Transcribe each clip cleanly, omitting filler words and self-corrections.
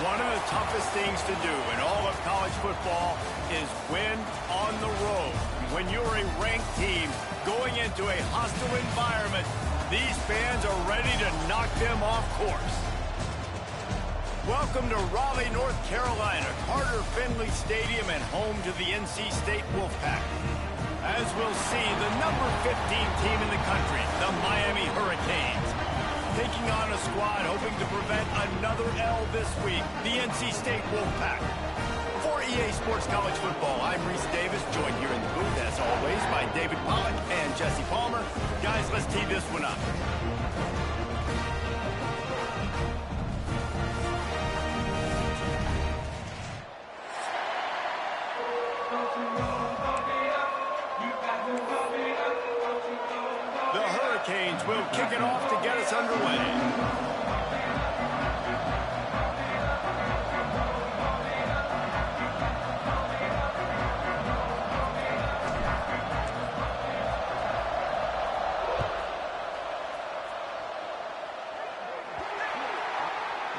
One of the toughest things to do in all of college football is win on the road. When you're a ranked team going into a hostile environment, these fans are ready to knock them off course. Welcome to Raleigh, North Carolina, Carter Finley Stadium, and home to the NC State Wolfpack. As we'll see, the number 15 team in the country, the Miami Hurricanes, taking on a squad hoping to prevent another L this week, the NC State Wolfpack. For EA Sports College Football, I'm Reese Davis, joined here in the booth, as always, by David Pollack and Jesse Palmer. Guys, let's tee this one up. The Hurricanes will kick it off to get us underway.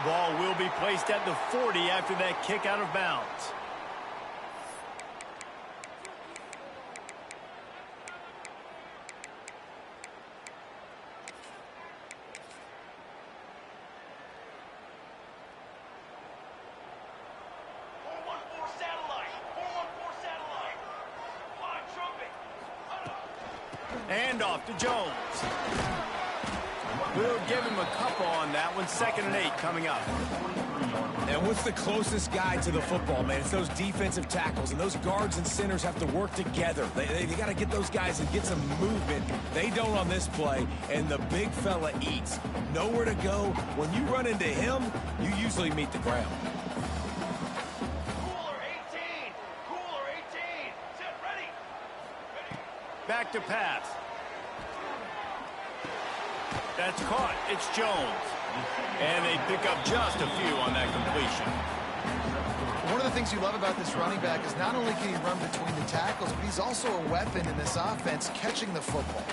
Ball will be placed at the 40 after that kick out of bounds. And off to Jones. We'll give him a couple on that one. 2nd and 8 coming up. And what's the closest guy to the football, man? It's those defensive tackles, and those guards and centers have to work together. They got to get those guys and get some movement. They don't on this play, and the big fella eats. Nowhere to go. When you run into him, you usually meet the ground. Cooler 18! Cooler 18! Set, ready! Back to pass. That's caught. It's Jones. And they pick up just a few on that completion. One of the things you love about this running back is not only can he run between the tackles, but he's also a weapon in this offense catching the football.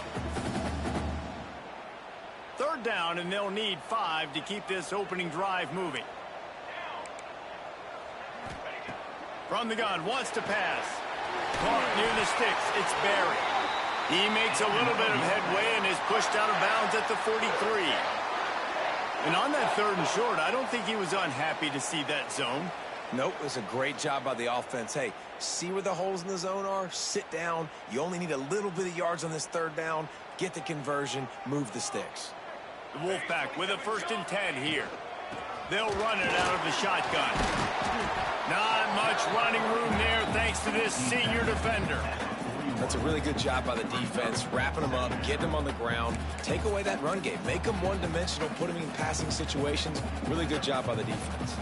3rd down, and they'll need 5 to keep this opening drive moving. From the gun, wants to pass. Caught near the sticks. It's Barry. He makes a little bit of headway and is pushed out of bounds at the 43. And on that 3rd and short, I don't think he was unhappy to see that zone. Nope, it was a great job by the offense. Hey, see where the holes in the zone are? Sit down. You only need a little bit of yards on this 3rd down. Get the conversion. Move the sticks. The Wolfpack with a 1st and 10 here. They'll run it out of the shotgun. Not much running room there thanks to this senior defender. That's a really good job by the defense, wrapping them up, getting them on the ground. Take away that run game. Make them one-dimensional, put them in passing situations. Really good job by the defense.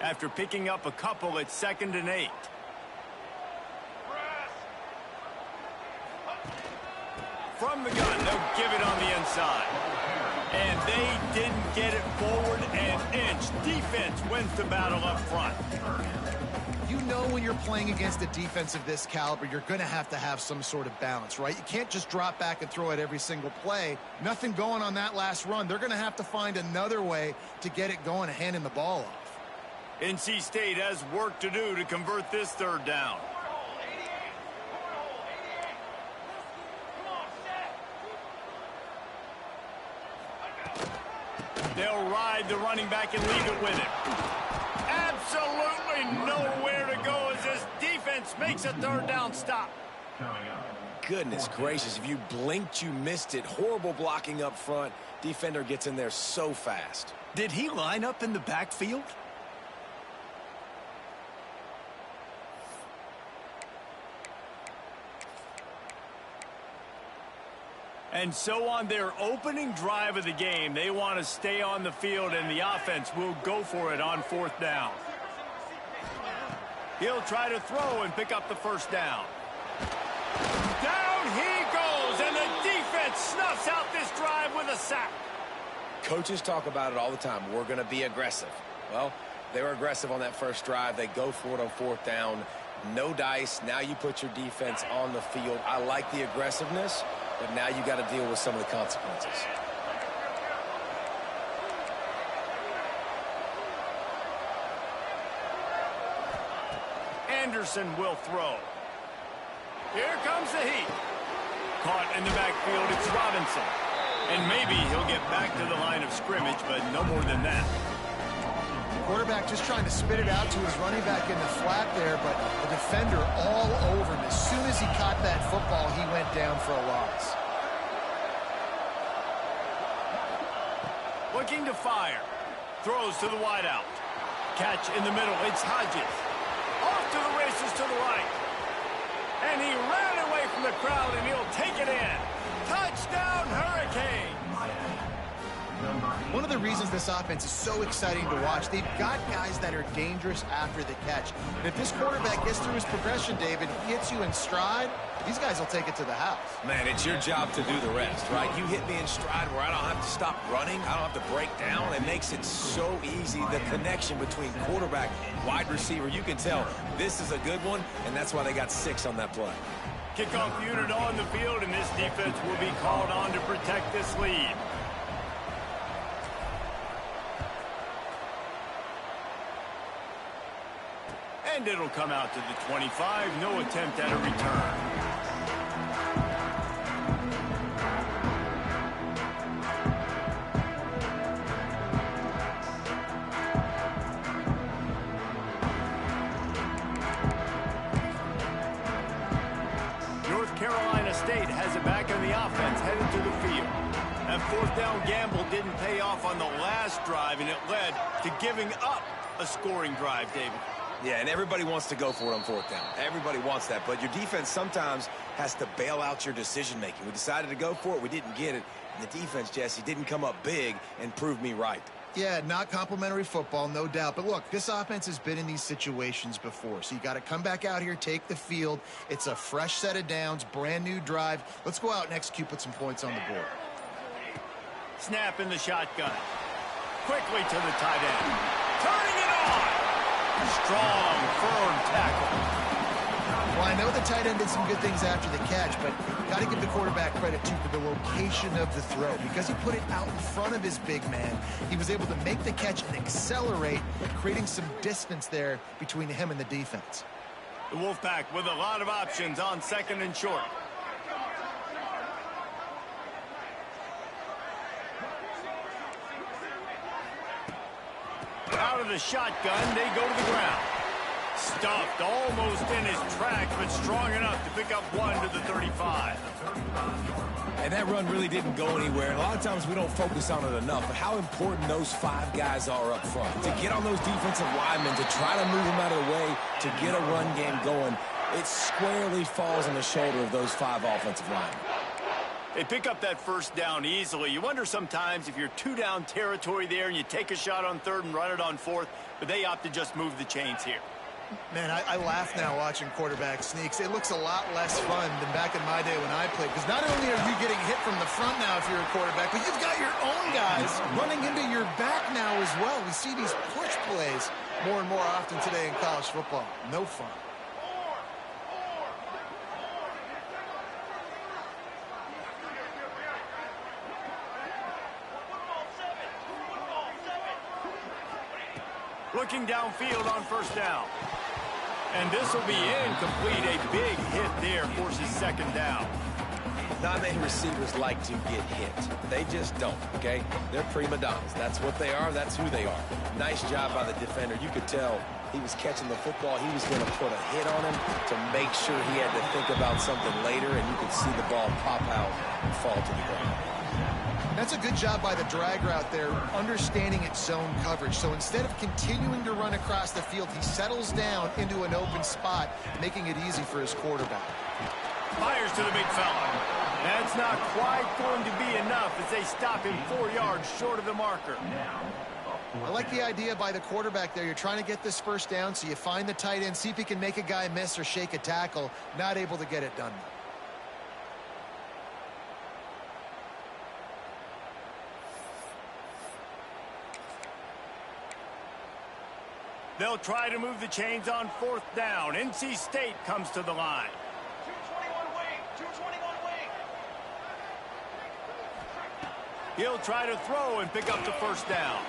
After picking up a couple, it's 2nd and 8. From the gun, they'll give it on the inside. And they didn't get it forward an inch. Defense wins the battle up front. You know when you're playing against a defense of this caliber, you're going to have some sort of balance, right? You can't just drop back and throw it every single play. Nothing going on that last run. They're going to have to find another way to get it going and handing the ball off. NC State has work to do to convert this 3rd down. They'll ride the running back and leave it with him. Absolutely nowhere to go as this defense makes a 3rd down stop. Goodness gracious, if you blinked, you missed it. Horrible blocking up front. Defender gets in there so fast. Did he line up in the backfield? And so on their opening drive of the game, they want to stay on the field, and the offense will go for it on 4th down. He'll try to throw and pick up the 1st down. Down he goes, and the defense snuffs out this drive with a sack. Coaches talk about it all the time. We're going to be aggressive. Well, they were aggressive on that 1st drive. They go for it on 4th down. No dice. Now you put your defense on the field. I like the aggressiveness, but now you got to deal with some of the consequences. Henderson will throw. Here comes the heat. Caught in the backfield, it's Robinson. And maybe he'll get back to the line of scrimmage, but no more than that. Quarterback just trying to spit it out to his running back in the flat there, but the defender all over him. As soon as he caught that football, he went down for a loss. Looking to fire. Throws to the wideout. Catch in the middle. It's Hodges. Off to the races to the right. And he ran away from the crowd, and he'll take it in. Touchdown, Hurricane! One of the reasons this offense is so exciting to watch, they've got guys that are dangerous after the catch. And if this quarterback gets through his progression, David, hits you in stride, these guys will take it to the house. Man, it's your job to do the rest, right? You hit me in stride where I don't have to stop running. I don't have to break down. It makes it so easy. The connection between quarterback, wide receiver, you can tell this is a good one, and that's why they got 6 on that play. Kickoff unit on the field, and this defense will be called on to protect this lead. And it'll come out to the 25. No attempt at a return. North Carolina State has it back in the offense, headed to the field. That fourth down gamble didn't pay off on the last drive, and it led to giving up a scoring drive, David. Yeah, and everybody wants to go for it on fourth down. Everybody wants that, but your defense sometimes has to bail out your decision-making. We decided to go for it. We didn't get it. And the defense, Jesse, didn't come up big and prove me right. Yeah, not complimentary football, no doubt. But look, this offense has been in these situations before. So you got to come back out here, take the field. It's a fresh set of downs, brand new drive. Let's go out and execute, put some points on the board. Snap in the shotgun. Quickly to the tight end. Turning it on. Strong, firm tackle. Well, I know the tight end did some good things after the catch, but got to give the quarterback credit, too, for the location of the throw. Because he put it out in front of his big man, he was able to make the catch and accelerate, creating some distance there between him and the defense. The Wolfpack with a lot of options on second and short. Out of the shotgun, they go to the ground. Stuffed almost in his tracks, but strong enough to pick up 1 to the 35. And that run really didn't go anywhere. And a lot of times we don't focus on it enough, but how important those 5 guys are up front. To get on those defensive linemen, to try to move them out of the way, to get a run game going, it squarely falls on the shoulder of those 5 offensive linemen. They pick up that first down easily. You wonder sometimes if you're 2-down territory there and you take a shot on third and run it on fourth, but they opt to just move the chains here. Man, I laugh now watching quarterback sneaks. It looks a lot less fun than back in my day when I played. Because not only are you getting hit from the front now if you're a quarterback, but you've got your own guys running into your back now as well. We see these push plays more and more often today in college football. No fun. Looking downfield on first down. And this will be incomplete. A big hit there forces second down. Not many receivers like to get hit. They just don't, okay? They're prima donnas. That's what they are. That's who they are. Nice job by the defender. You could tell he was catching the football. He was going to put a hit on him to make sure he had to think about something later, and you could see the ball pop out and fall to the ground. That's a good job by the drag route there, understanding its zone coverage. So instead of continuing to run across the field, he settles down into an open spot, making it easy for his quarterback. Fires to the big fella. That's not quite going to be enough as they stop him 4 yards short of the marker. I like the idea by the quarterback there. You're trying to get this first down, so you find the tight end, see if he can make a guy miss or shake a tackle. Not able to get it done. They'll try to move the chains on fourth down. NC State comes to the line. 221 wing, 221 wing. He'll try to throw and pick up the first down.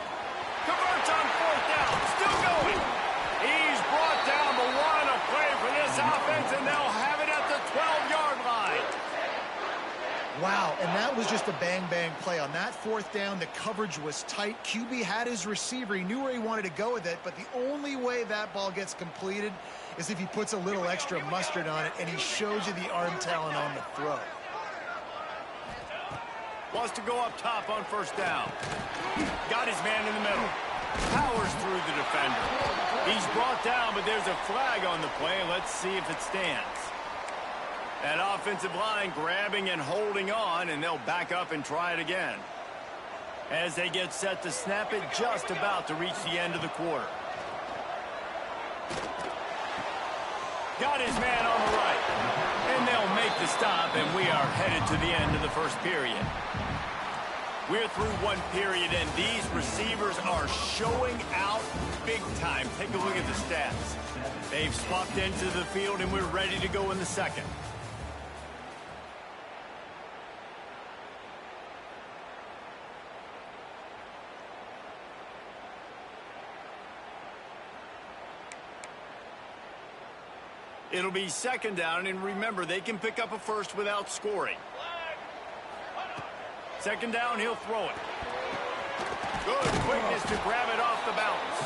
Converts on fourth down. Still going. He's brought down, but what a play Wow, and that was just a bang-bang play. On that fourth down, the coverage was tight. QB had his receiver. He knew where he wanted to go with it, but the only way that ball gets completed is if he puts a little extra mustard on it, and he shows you the arm talent on the throw. Wants to go up top on first down. Got his man in the middle. Powers through the defender. He's brought down, but there's a flag on the play. Let's see if it stands. That offensive line grabbing and holding on, and they'll back up and try it again. As they get set to snap it, just about to reach the end of the quarter. Got his man on the right. And they'll make the stop, and we are headed to the end of the first period. We're through one period, and these receivers are showing out big time. Take a look at the stats. They've swapped into the field, and we're ready to go in the second. It'll be second down, and remember, they can pick up a first without scoring. Second down, he'll throw it. Good quickness to grab it off the bounce.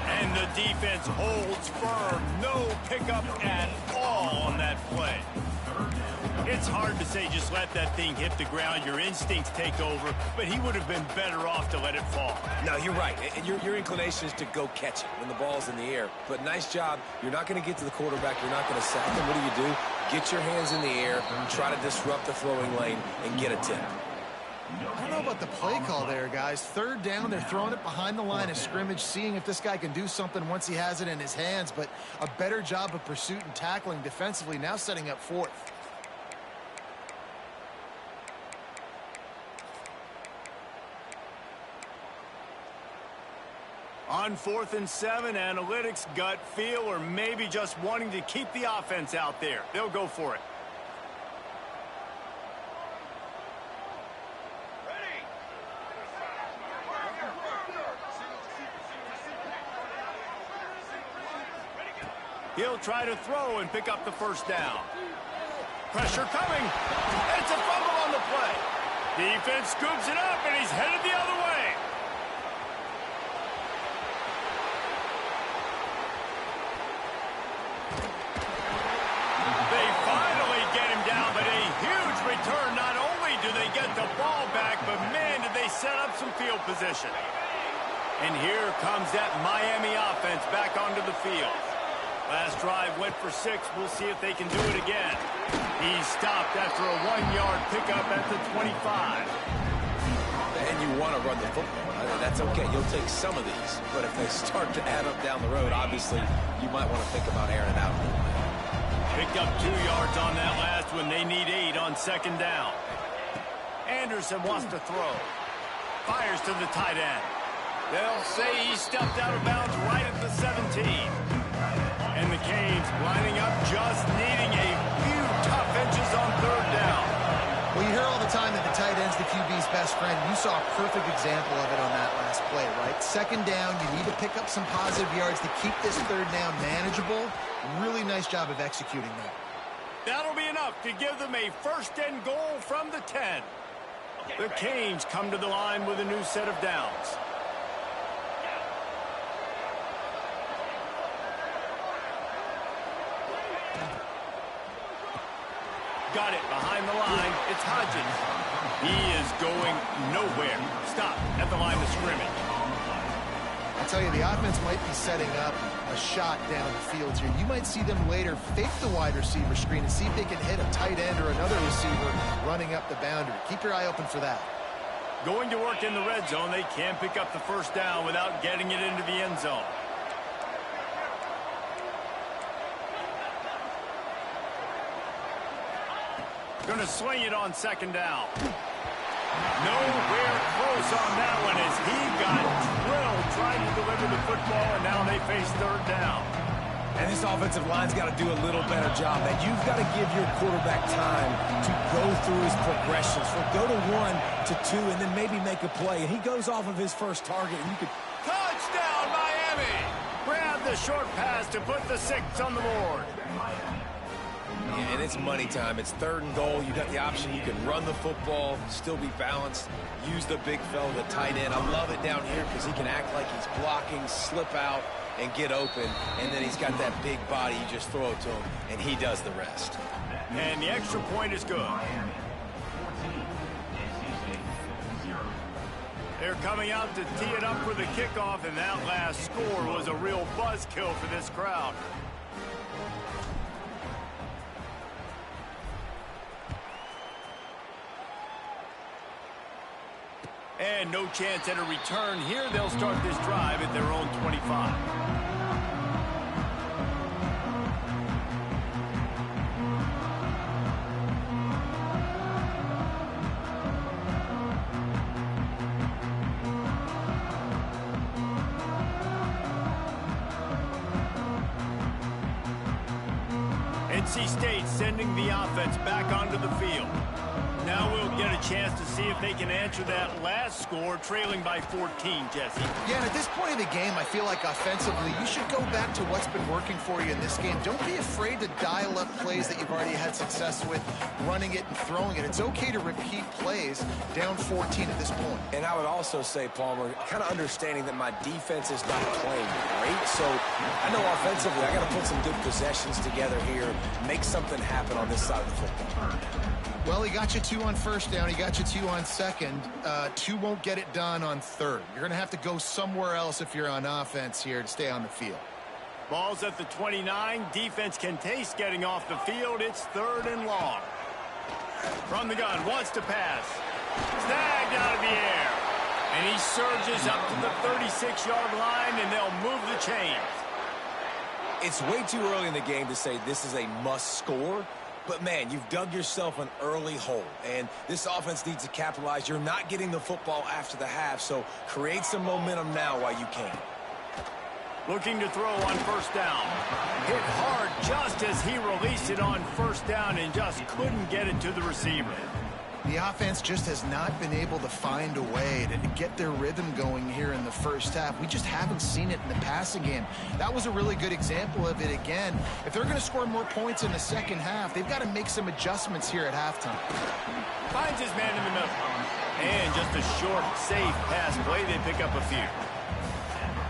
And the defense holds firm. No pickup at all on that play. It's hard to say just let that thing hit the ground. Your instincts take over, but he would have been better off to let it fall. No, you're right. Your inclination is to go catch it when the ball's in the air. But nice job. You're not going to get to the quarterback. You're not going to sack him. What do? Get your hands in the air, try to disrupt the throwing lane, and get a tip. I don't know about the play call there, guys. Third down, they're throwing it behind the line of scrimmage, seeing if this guy can do something once he has it in his hands, but a better job of pursuit and tackling defensively, now setting up fourth. On 4th and 7, analytics, gut feel, or maybe just wanting to keep the offense out there. They'll go for it. He'll try to throw and pick up the first down. Pressure coming. It's a fumble on the play. Defense scoops it up, and he's headed the other way. They finally get him down, but a huge return. Not only do they get the ball back, but man, did they set up some field position. And here comes that Miami offense back onto the field. Last drive went for 6. We'll see if they can do it again. He's stopped after a 1-yard pickup at the 25. And you want to run the football. That's okay. You'll take some of these. But if they start to add up down the road, obviously, you might want to think about airing it out a little bit. Picked up 2 yards on that last one. They need 8 on second down. Anderson wants to throw. Fires to the tight end. They'll say he stepped out of bounds right at the 17. And the Canes lining up, just needing a few tough inches on third down. Well, you hear all the time that the tight end's the QB's best friend. You saw a perfect example of it on that last play, right? Second down, you need to pick up some positive yards to keep this third down manageable. Really nice job of executing that. That'll be enough to give them a first and goal from the 10. The Canes come to the line with a new set of downs. Got it behind the line. It's Hodgins. He is going nowhere. Stop at the line of scrimmage. I tell you, the offense might be setting up a shot down the field here. You might see them later fake the wide receiver screen and see if they can hit a tight end or another receiver running up the boundary. Keep your eye open for that. Going to work in the red zone. They can't pick up the first down without getting it into the end zone. Going to swing it on second down. Nowhere close on that one as he got drilled trying to deliver the football, and now they face third down. And this offensive line's got to do a little better job. And you've got to give your quarterback time to go through his progressions. From go to 1 to 2 and then maybe make a play. And he goes off of his first target, and you could... Touchdown, Miami! Grab the short pass to put the 6 on the board. Yeah, and it's money time. It's 3rd and goal. You got the option. You can run the football, still be balanced, use the big fella, the tight end. I love it down here because he can act like he's blocking, slip out, and get open. And then he's got that big body. You just throw it to him, and he does the rest. And the extra point is good. They're coming out to tee it up for the kickoff, and that last score was a real buzzkill for this crowd. And no chance at a return here. They'll start this drive at their own 25. NC State sending the offense back onto the field. Now we'll get a chance to see if they can answer that last score, trailing by 14, Jesse. Yeah, and at this point of the game, I feel like offensively, you should go back to what's been working for you in this game. Don't be afraid to dial up plays that you've already had success with, running it and throwing it. It's okay to repeat plays down 14 at this point. And I would also say, Palmer, kind of understanding that my defense is not playing great. So I know offensively, I got to put some good possessions together here, make something happen on this side of the football. Well, he got you 2 on 1st down. He got you 2 on 2nd. 2 won't get it done on 3rd. You're going to have to go somewhere else if you're on offense here to stay on the field. Ball's at the 29. Defense can taste getting off the field. It's 3rd and long. From the gun, wants to pass. Snagged out of the air. And he surges up to the 36-yard line, and they'll move the chains. It's way too early in the game to say this is a must score. But, man, you've dug yourself an early hole, and this offense needs to capitalize. You're not getting the football after the half, so create some momentum now while you can. Looking to throw on 1st down. Hit hard just as he released it on 1st down and just couldn't get it to the receiver. The offense just has not been able to find a way to get their rhythm going here in the 1st half. We just haven't seen it in the passing game. That was a really good example of it again. If they're going to score more points in the 2nd half, they've got to make some adjustments here at halftime. Finds his man in the middle. And just a short, safe pass play. They pick up a few.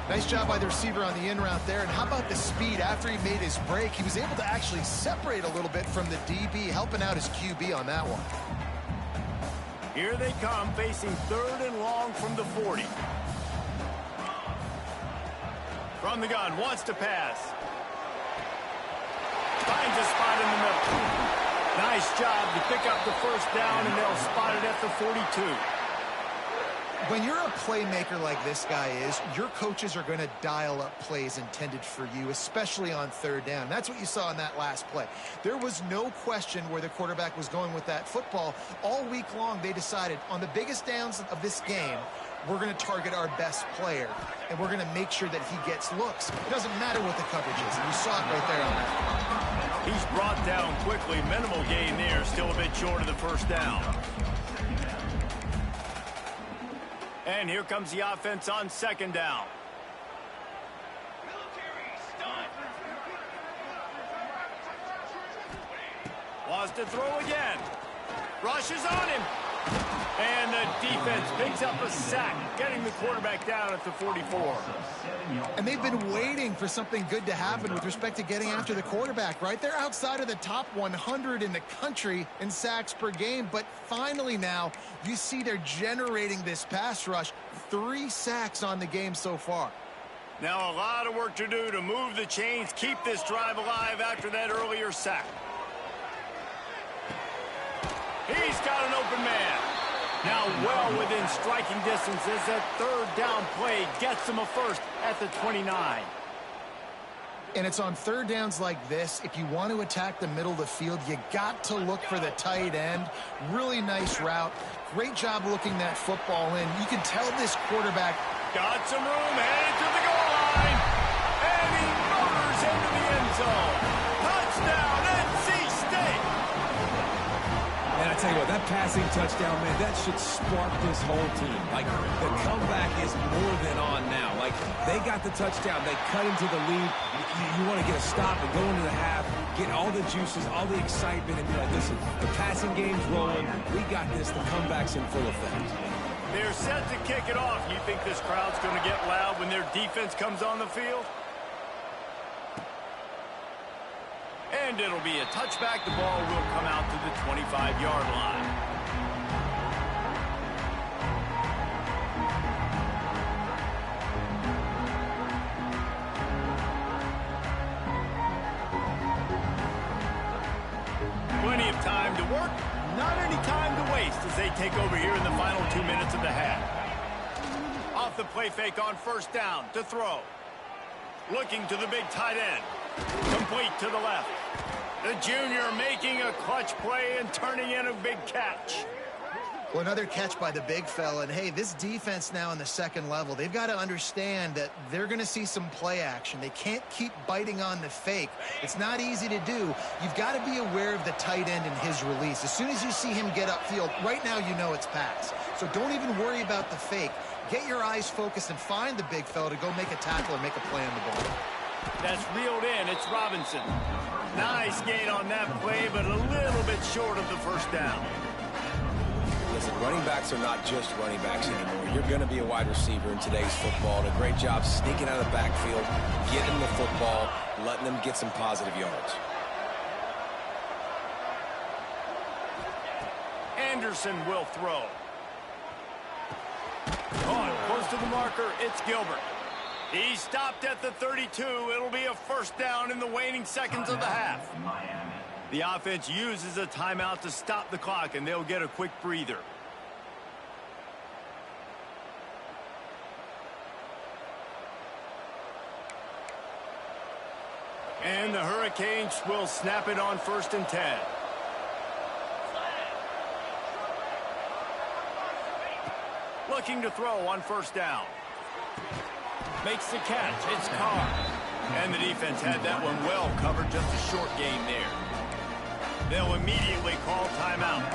Nice job by the receiver on the in route there. And how about the speed after he made his break? He was able to actually separate a little bit from the DB, helping out his QB on that one. Here they come, facing 3rd and long from the 40. From the gun, wants to pass. Finds a spot in the middle. Nice job to pick up the 1st down, and they'll spot it at the 42. When you're a playmaker like this guy is, your coaches are going to dial up plays intended for you, especially on 3rd down. That's what you saw in that last play. There was no question where the quarterback was going with that football. All week long, they decided on the biggest downs of this game, we're going to target our best player, and we're going to make sure that he gets looks. It doesn't matter what the coverage is, and you saw it right there on that. He's brought down quickly. Minimal gain there, still a bit short of the 1st down. And here comes the offense on 2nd down. Wants to throw again. Rushes on him. And the defense picks up a sack, getting the quarterback down at the 44. And they've been waiting for something good to happen with respect to getting after the quarterback, right? They're outside of the top 100 in the country in sacks per game, but finally now you see they're generating this pass rush. 3 sacks on the game so far. Now a lot of work to do to move the chains, keep this drive alive after that earlier sack. He's got an open man. Now well within striking distance as that 3rd down play gets him a 1st at the 29. And it's on 3rd downs like this, if you want to attack the middle of the field, you got to look for the tight end. Really nice route. Great job looking that football in. You can tell this quarterback got some room, headed to the goal line. And he motors into the end zone. Touchdown, NC State. And I tell you what, that passing touchdown, man, that should spark this whole team. Like, the comeback is more than on now. Like, they got the touchdown. They cut into the lead. You want to get a stop and go into the half. get all the juices, all the excitement, and be like, listen, the passing game's rolling. We got this. The comeback's in full effect. They're set to kick it off. You think this crowd's going to get loud when their defense comes on the field? And it'll be a touchback. The ball will come out to the 25-yard line. Plenty of time to work, not any time to waste as they take over here in the final 2 minutes of the half. Off the play fake on first down to throw. Looking to the big tight end. Complete to the left. The junior making a clutch play and turning in a big catch. Well, another catch by the big fella. And, hey, this defense now in the second level, they've got to understand that they're going to see some play action. They can't keep biting on the fake. It's not easy to do. You've got to be aware of the tight end and his release. As soon as you see him get upfield, right now you know it's pass. So don't even worry about the fake. Get your eyes focused and find the big fella to go make a tackle or make a play on the ball. That's reeled in. It's Robinson. Nice gain on that play, but a little bit short of the first down. Listen, running backs are not just running backs anymore. You're going to be a wide receiver in today's football. And a great job sneaking out of the backfield, getting the football, letting them get some positive yards. Anderson will throw. Caught close to the marker. It's Gilbert. He stopped at the 32. It'll be a first down in the waning seconds of the half. The offense uses a timeout to stop the clock, and they'll get a quick breather. And the Hurricanes will snap it on 1st and 10. Looking to throw on first down. Makes the catch. It's Carr. And the defense had that one well covered. Just a short gain there. They'll immediately call timeout.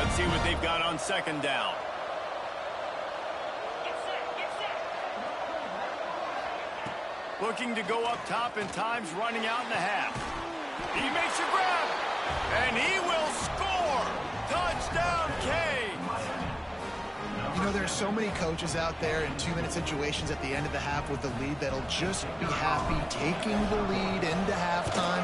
Let's see what they've got on second down. Looking to go up top, and time's running out in the half. He makes a grab, and he will score. Touchdown, Canes. You know, there are so many coaches out there in 2-minute situations at the end of the half with the lead that'll just be happy taking the lead into halftime.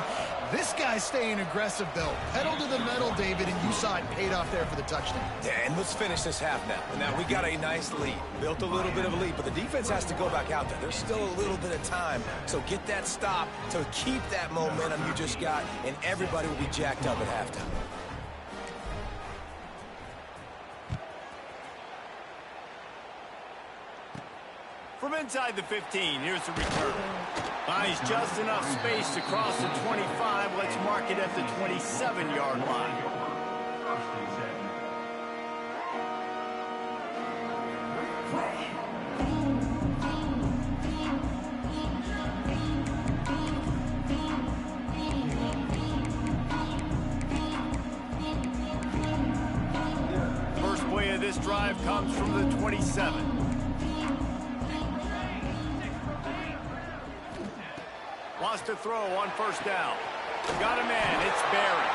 This guy's staying aggressive, though. Pedal to the metal, David, and you saw it paid off there for the touchdown. Yeah, and let's finish this half now. And now we got a nice lead. Built a little bit of a lead, but the defense has to go back out there. There's still a little bit of time. So get that stop to keep that momentum you just got, and everybody will be jacked up at halftime. From inside the 15, here's the return. Finds just enough space to cross the 25. Let's mark it at the 27-yard line. First play of this drive comes from the 27. Wants to throw on first down. Got a man. It's Barry.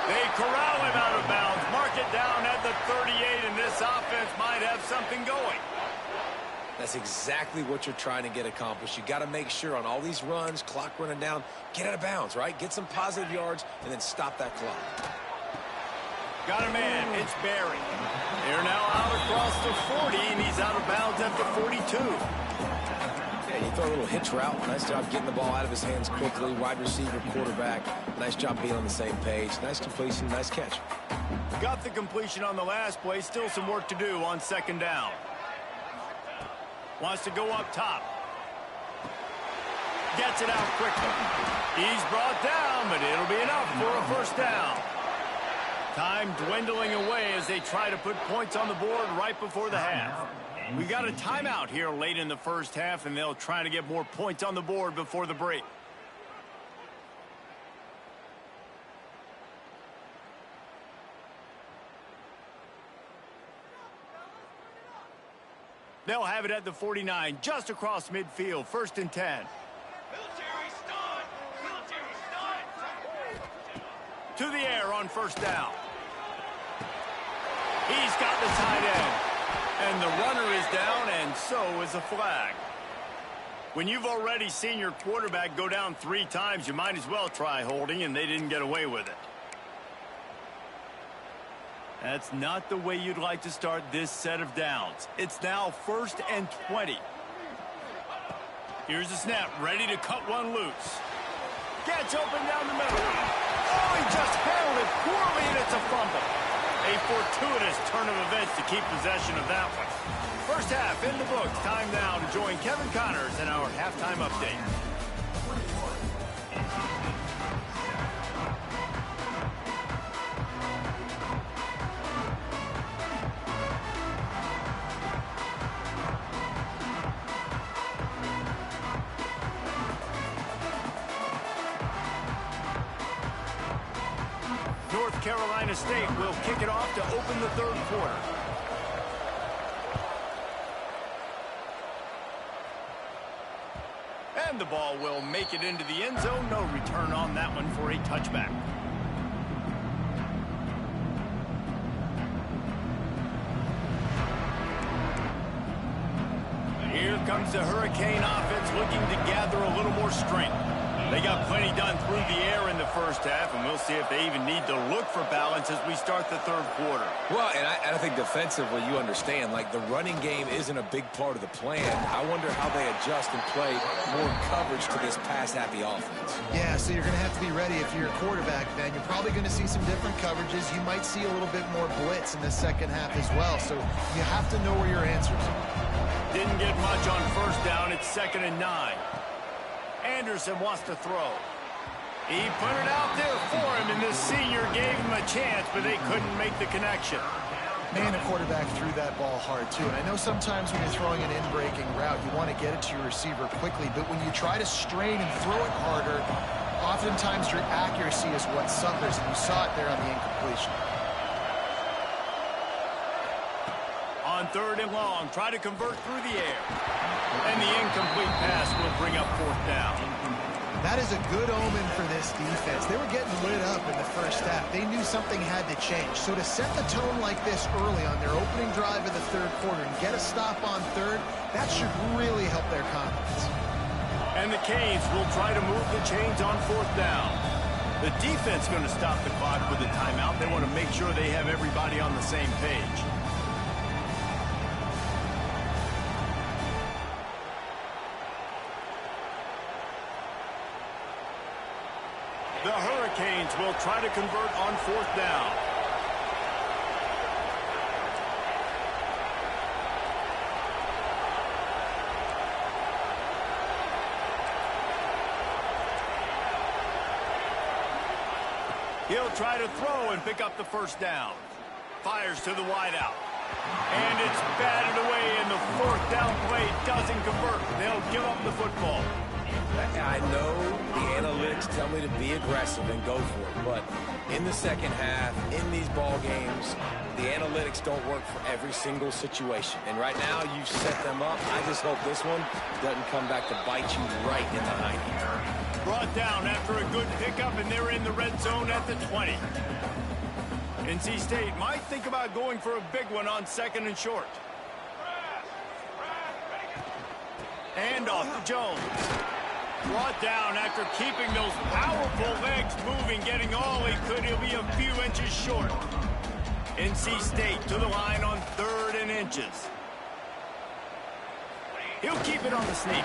They corral him out of bounds. Mark it down at the 38, and this offense might have something going. That's exactly what you're trying to get accomplished. You got to make sure on all these runs, clock running down, get out of bounds, right? Get some positive yards, and then stop that clock. Got a man. It's Barry. They're now out across the 40, and he's out of bounds at the 42. Yeah, you throw a little hitch route. Nice job getting the ball out of his hands quickly. Wide receiver, quarterback. Nice job being on the same page. Nice completion, nice catch. Got the completion on the last play. Still some work to do on second down. Wants to go up top. Gets it out quickly. He's brought down, but it'll be enough for a first down. Time dwindling away as they try to put points on the board right before the half. We got a timeout here late in the first half, and they'll try to get more points on the board before the break. They'll have it at the 49, just across midfield, 1st and 10. Military stun! Military stun! To the air on 1st down. He's got the tight end. And the runner is down, and so is the flag. When you've already seen your quarterback go down 3 times, you might as well try holding, and they didn't get away with it. That's not the way you'd like to start this set of downs. It's now 1st and 20. Here's the snap, ready to cut one loose. Gets open down the middle. Oh, he just handled it poorly, and it's a fumble. A fortuitous turn of events to keep possession of that one. First half in the books. Time now to join Kevin Connors in our halftime update. North Carolina State will kick it off to open the 3rd quarter. And the ball will make it into the end zone. No return on that one for a touchback. Here comes the Hurricane offense looking to gather a little more strength. They got plenty done through the air in the 1st half, and we'll see if they even need to look for balance as we start the 3rd quarter. Well, and I think defensively, you understand, like, the running game isn't a big part of the plan. I wonder how they adjust and play more coverage to this pass-happy offense. Yeah, so you're going to have to be ready if you're a quarterback, Ben. You're probably going to see some different coverages. You might see a little bit more blitz in the 2nd half as well, so you have to know where your answers are. Didn't get much on 1st down. It's 2nd and 9. Anderson wants to throw. He put it out there for him, and the senior gave him a chance, but they couldn't make the connection. Man, the quarterback threw that ball hard, too. And I know sometimes when you're throwing an in-breaking route, you want to get it to your receiver quickly, but when you try to strain and throw it harder, oftentimes your accuracy is what suffers, and you saw it there on the incompletion. On 3rd and long, try to convert through the air. And the incomplete pass will bring up 4th down. That is a good omen for this defense. They were getting lit up in the 1st half. They knew something had to change. So to set the tone like this early on their opening drive of the 3rd quarter and get a stop on 3rd, that should really help their confidence. And the Canes will try to move the chains on 4th down. The defense going to stop the clock with a timeout. They want to make sure they have everybody on the same page. The Hurricanes will try to convert on 4th down. He'll try to throw and pick up the 1st down. Fires to the wideout. And it's batted away, and the 4th down play doesn't convert. They'll give up the football. I know the analytics tell me to be aggressive and go for it, but in the 2nd half, in these ball games, the analytics don't work for every single situation. And right now, you've set them up. I just hope this one doesn't come back to bite you right in the hiney. Brought down after a good pickup, and they're in the red zone at the 20. NC State might think about going for a big one on 2nd and short. And off to Jones. Brought down after keeping those powerful legs moving, getting all he could. He'll be a few inches short. NC State to the line on 3rd and inches. He'll keep it on the sneak.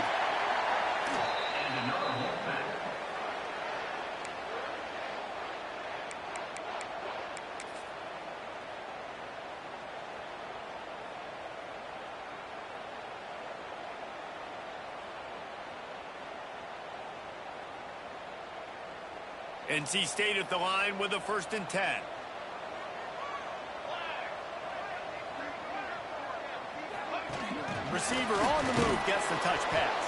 NC State at the line with a 1st and 10. Receiver on the move gets the touch pass.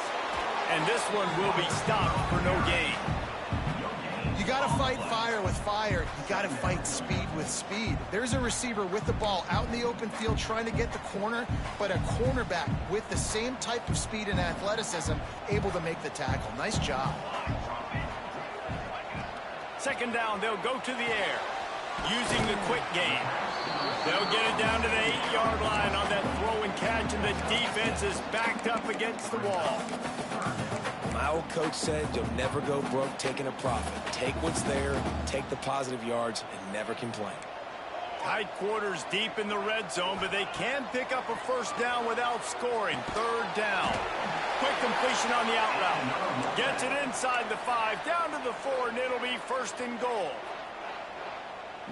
And this one will be stopped for no gain. You got to fight fight fire with fire, you got to fight speed with speed. There's a receiver with the ball out in the open field trying to get the corner, but a cornerback with the same type of speed and athleticism able to make the tackle. Nice job. Second down, they'll go to the air using the quick game. They'll get it down to the 8-yard line on that throw and catch, and the defense is backed up against the wall. My old coach said you'll never go broke taking a profit. Take what's there, take the positive yards, and never complain. Tight quarters deep in the red zone, but they can pick up a first down without scoring. Third down. Quick completion on the out route. Gets it inside the 5, down to the 4, and it'll be first and goal.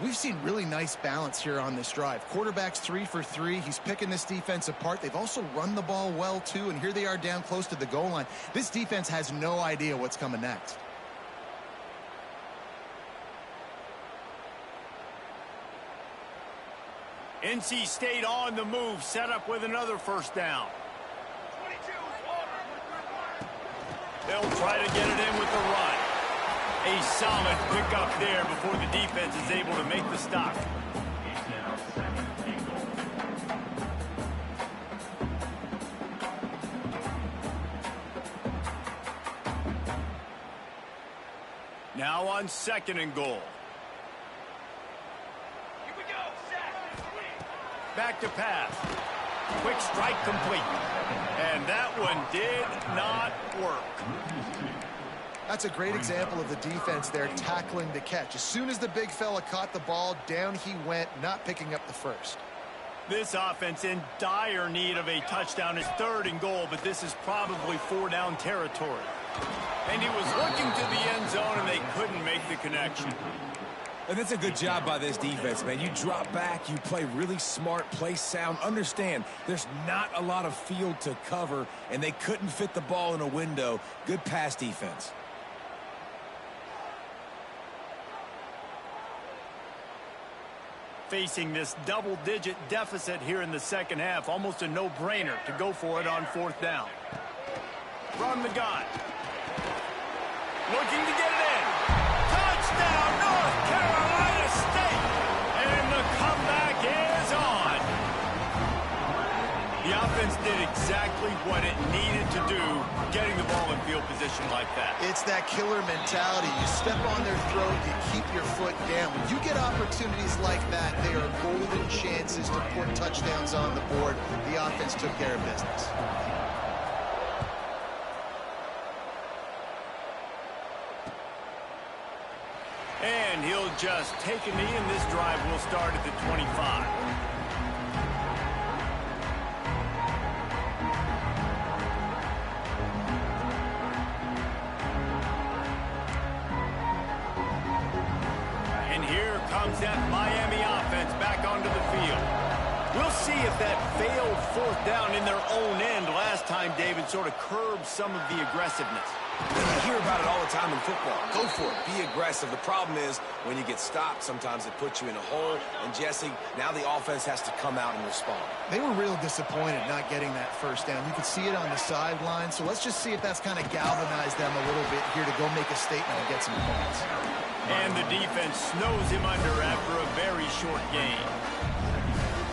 We've seen really nice balance here on this drive. Quarterback's 3 for 3. He's picking this defense apart. They've also run the ball well, too, and here they are down close to the goal line. This defense has no idea what's coming next. NC State on the move, set up with another first down. They'll try to get it in with the run. A solid pickup there before the defense is able to make the stop. Now on second and goal. Back to pass. Quick strike complete. And that one did not work. That's a great example of the defense there tackling the catch. As soon as the big fella caught the ball, down he went, not picking up the first. This offense in dire need of a touchdown. Is third and goal, but this is probably 4-down territory. And he was looking to the end zone, and they couldn't make the connection. And that's a good job by this defense, man. You drop back, you play really smart, play sound. Understand, there's not a lot of field to cover, and they couldn't fit the ball in a window. Good pass defense. Facing this double-digit deficit here in the second half, almost a no-brainer to go for it on fourth down. From the gun. Looking to get it in. Touchdown, North Carolina State! And the comeback is on. The offense did exactly what it needed to do, getting the ball in field position like that. It's that killer mentality. You step on their throat, you keep your foot down. When you get opportunities like that, they are golden chances to put touchdowns on the board. The offense took care of business. And he'll just take a knee, and this drive will start at the 25. And here comes that Miami offense back onto the field. We'll see if that failed fourth down in their own end last time, David, sort of curbed some of the aggressiveness. You hear about it all the time in football. Go for it. Be aggressive. The problem is when you get stopped, sometimes it puts you in a hole. And, Jesse, now the offense has to come out and respond. They were real disappointed not getting that first down. You could see it on the sideline. So let's just see if that's kind of galvanized them a little bit here to go make a statement and get some points. And the defense snows him under after a very short game.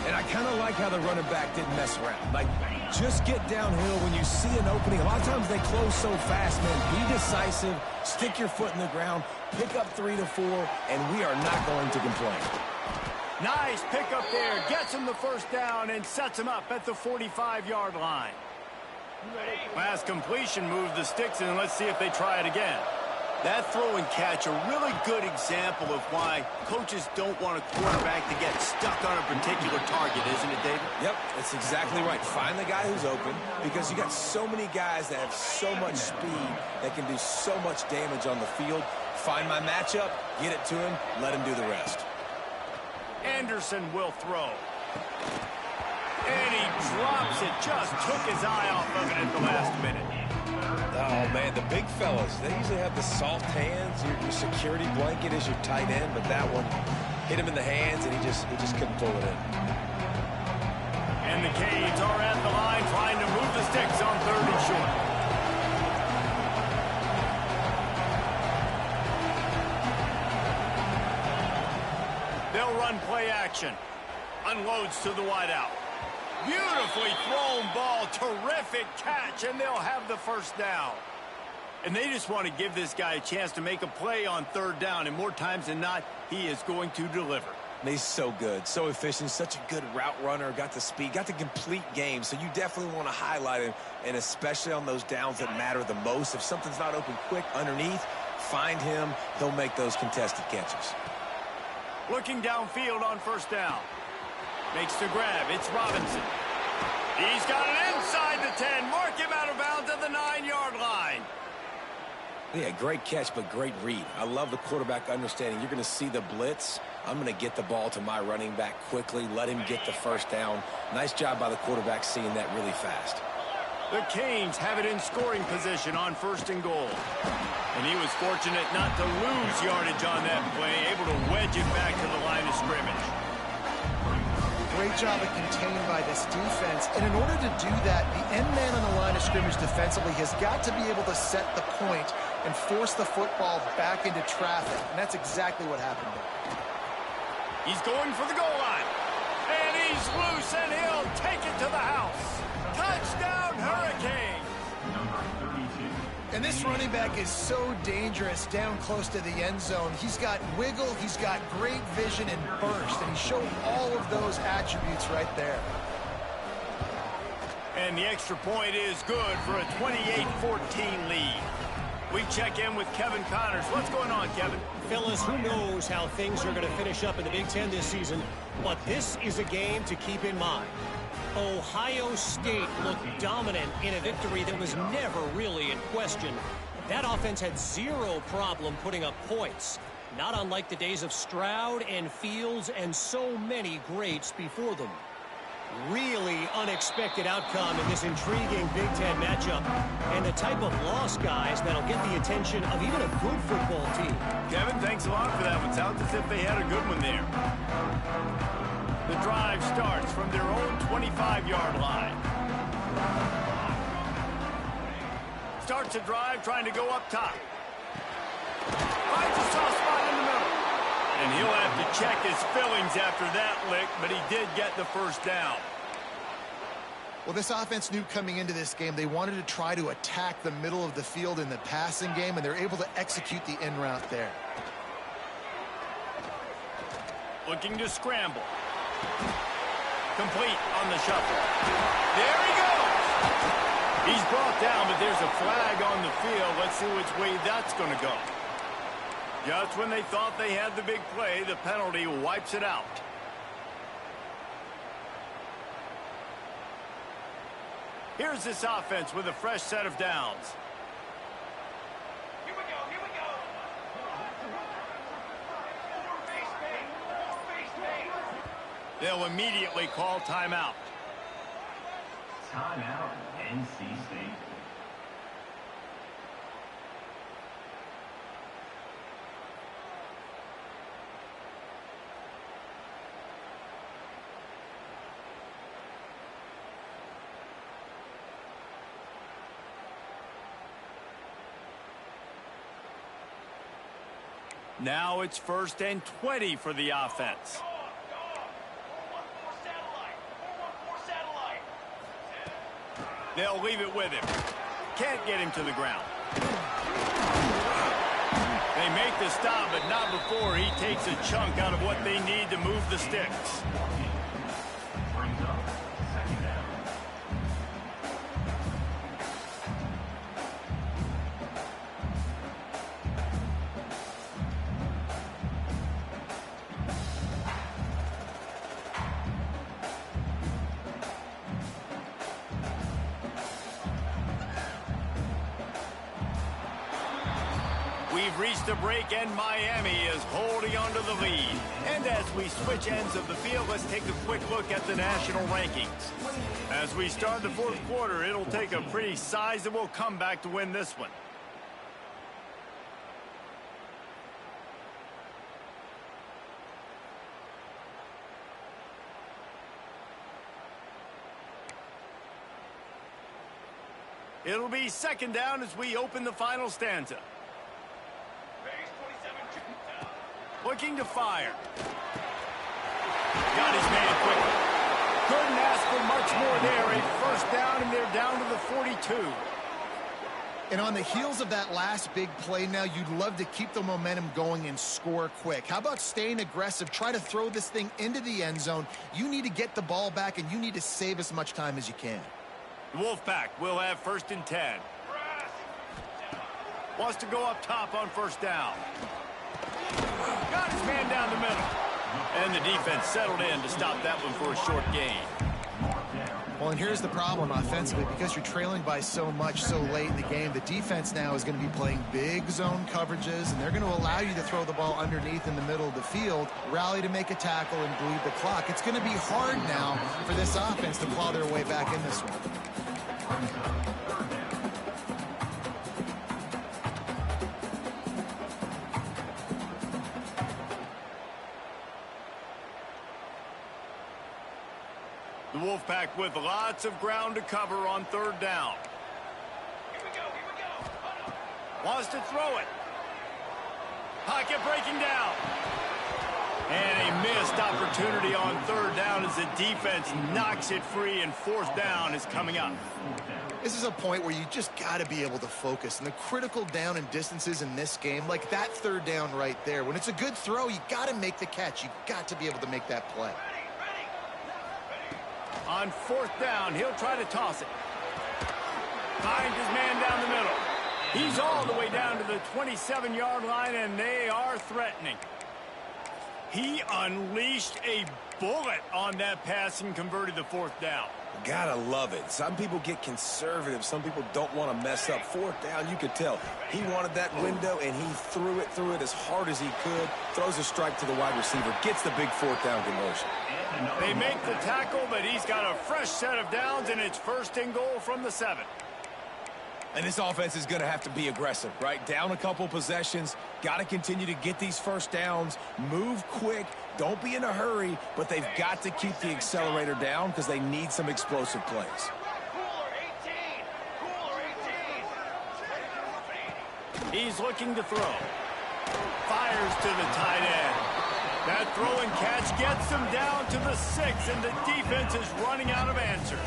And I kind of like how the running back didn't mess around. Like, just get downhill when you see an opening. A lot of times they close so fast, man. Be decisive, stick your foot in the ground, pick up 3 to 4, and we are not going to complain. Nice pickup there. Gets him the first down and sets him up at the 45-yard line. Last completion moved the sticks, and let's see if they try it again. That throw and catch, a really good example of why coaches don't want a quarterback to get stuck on a particular target, isn't it, David? Yep, that's exactly right. Find the guy who's open, because you got so many guys that have so much speed that can do so much damage on the field. Find my matchup, get it to him, let him do the rest. Anderson will throw. And he drops it, just took his eye off of it at the last minute. Oh, man, the big fellas, they usually have the soft hands. Your security blanket is your tight end, but that one hit him in the hands, and he just couldn't pull it in. And the Canes are at the line trying to move the sticks on third and short. They'll run play action. Unloads to the wideout. Beautifully thrown ball. Terrific catch, and they'll have the first down. And they just want to give this guy a chance to make a play on third down, and more times than not, he is going to deliver. And he's so good, so efficient, such a good route runner, got the speed, got the complete game, so you definitely want to highlight him, and especially on those downs that matter the most. If something's not open quick underneath, find him. He'll make those contested catches. Looking downfield on first down. Makes the grab. It's Robinson. He's got it inside the 10. Mark him out of bounds at the 9-yard line. Yeah, great catch, but great read. I love the quarterback understanding. You're going to see the blitz. I'm going to get the ball to my running back quickly, let him get the first down. Nice job by the quarterback seeing that really fast. The Canes have it in scoring position on first and goal. And he was fortunate not to lose yardage on that play, able to wedge it back to the line of scrimmage. Great job of contained by this defense. And in order to do that, the end man on the line of scrimmage defensively has got to be able to set the point and force the football back into traffic. And that's exactly what happened there. He's going for the goal line. And he's loose, and he'll take it to the house. Touchdown, Hurricanes! And this running back is so dangerous down close to the end zone. He's got wiggle, he's got great vision and burst, and he showed all of those attributes right there. And the extra point is good for a 28-14 lead. We check in with Kevin Connors. What's going on, Kevin? Fellas, who knows how things are going to finish up in the Big Ten this season, but this is a game to keep in mind. Ohio State looked dominant in a victory that was never really in question. That offense had zero problem putting up points, not unlike the days of Stroud and Fields and so many greats before them. Really unexpected outcome in this intriguing Big Ten matchup, and the type of loss, guys, that'll get the attention of even a good football team. Kevin, thanks a lot for that one. Sounds as if they had a good one there. The drive starts from their own 25-yard line. Starts a drive trying to go up top. Finds a soft spot in the middle. And he'll have to check his fillings after that lick, but he did get the first down. Well, this offense knew coming into this game they wanted to try to attack the middle of the field in the passing game, and they're able to execute the in route there. Looking to scramble. Complete on the shuffle. There he goes. He's brought down, but there's a flag on the field. Let's see which way that's going to go. Just when they thought they had the big play, the penalty wipes it out. Here's this offense with a fresh set of downs. Here we go, here we go. They'll immediately call timeout. Timeout, NC State. Now it's 1st and 20 for the offense. They'll leave it with him. Can't get him to the ground. They make the stop, but not before he takes a chunk out of what they need to move the sticks. Brings up second down. We've reached a break, and Miami is holding on to the lead. And as we switch ends of the field, let's take a quick look at the national rankings. As we start the fourth quarter, it'll take a pretty sizable comeback to win this one. It'll be second down as we open the final stanza. Looking to fire. Got his man quickly. Couldn't ask for much more there. A first down, and they're down to the 42. And on the heels of that last big play now, you'd love to keep the momentum going and score quick. How about staying aggressive? Try to throw this thing into the end zone. You need to get the ball back, and you need to save as much time as you can. The Wolfpack will have 1st and 10. Wants to go up top on first down. Got his man down the middle. And the defense settled in to stop that one for a short gain. Well, and here's the problem offensively. Because you're trailing by so much so late in the game, the defense now is going to be playing big zone coverages, and they're going to allow you to throw the ball underneath in the middle of the field, rally to make a tackle, and bleed the clock. It's going to be hard now for this offense to claw their way back in this one. The Wolfpack with lots of ground to cover on 3rd down. Here we go. Wants to throw it. Pocket breaking down. And a missed opportunity on 3rd down as the defense knocks it free, and 4th down is coming up. This is a point where you just got to be able to focus. And the critical down and distances in this game, like that 3rd down right there, when it's a good throw, you got to make the catch. You got to be able to make that play. On 4th down, he'll try to toss it. Finds his man down the middle. He's all the way down to the 27-yard line, and they are threatening. He unleashed a bullet on that pass and converted the 4th down. Gotta love it. Some people get conservative. Some people don't want to mess up. 4th down, you could tell. He wanted that window, and he threw it as hard as he could. Throws a strike to the wide receiver. Gets the big 4th down conversion. They make the tackle, but he's got a fresh set of downs, and it's 1st and goal from the 7. And this offense is going to have to be aggressive, right? Down a couple possessions. Got to continue to get these first downs. Move quick. Don't be in a hurry, but they've got to keep the accelerator down because they need some explosive plays. Cooler 18. He's looking to throw. Fires to the tight end. That throw and catch gets them down to the 6, and the defense is running out of answers.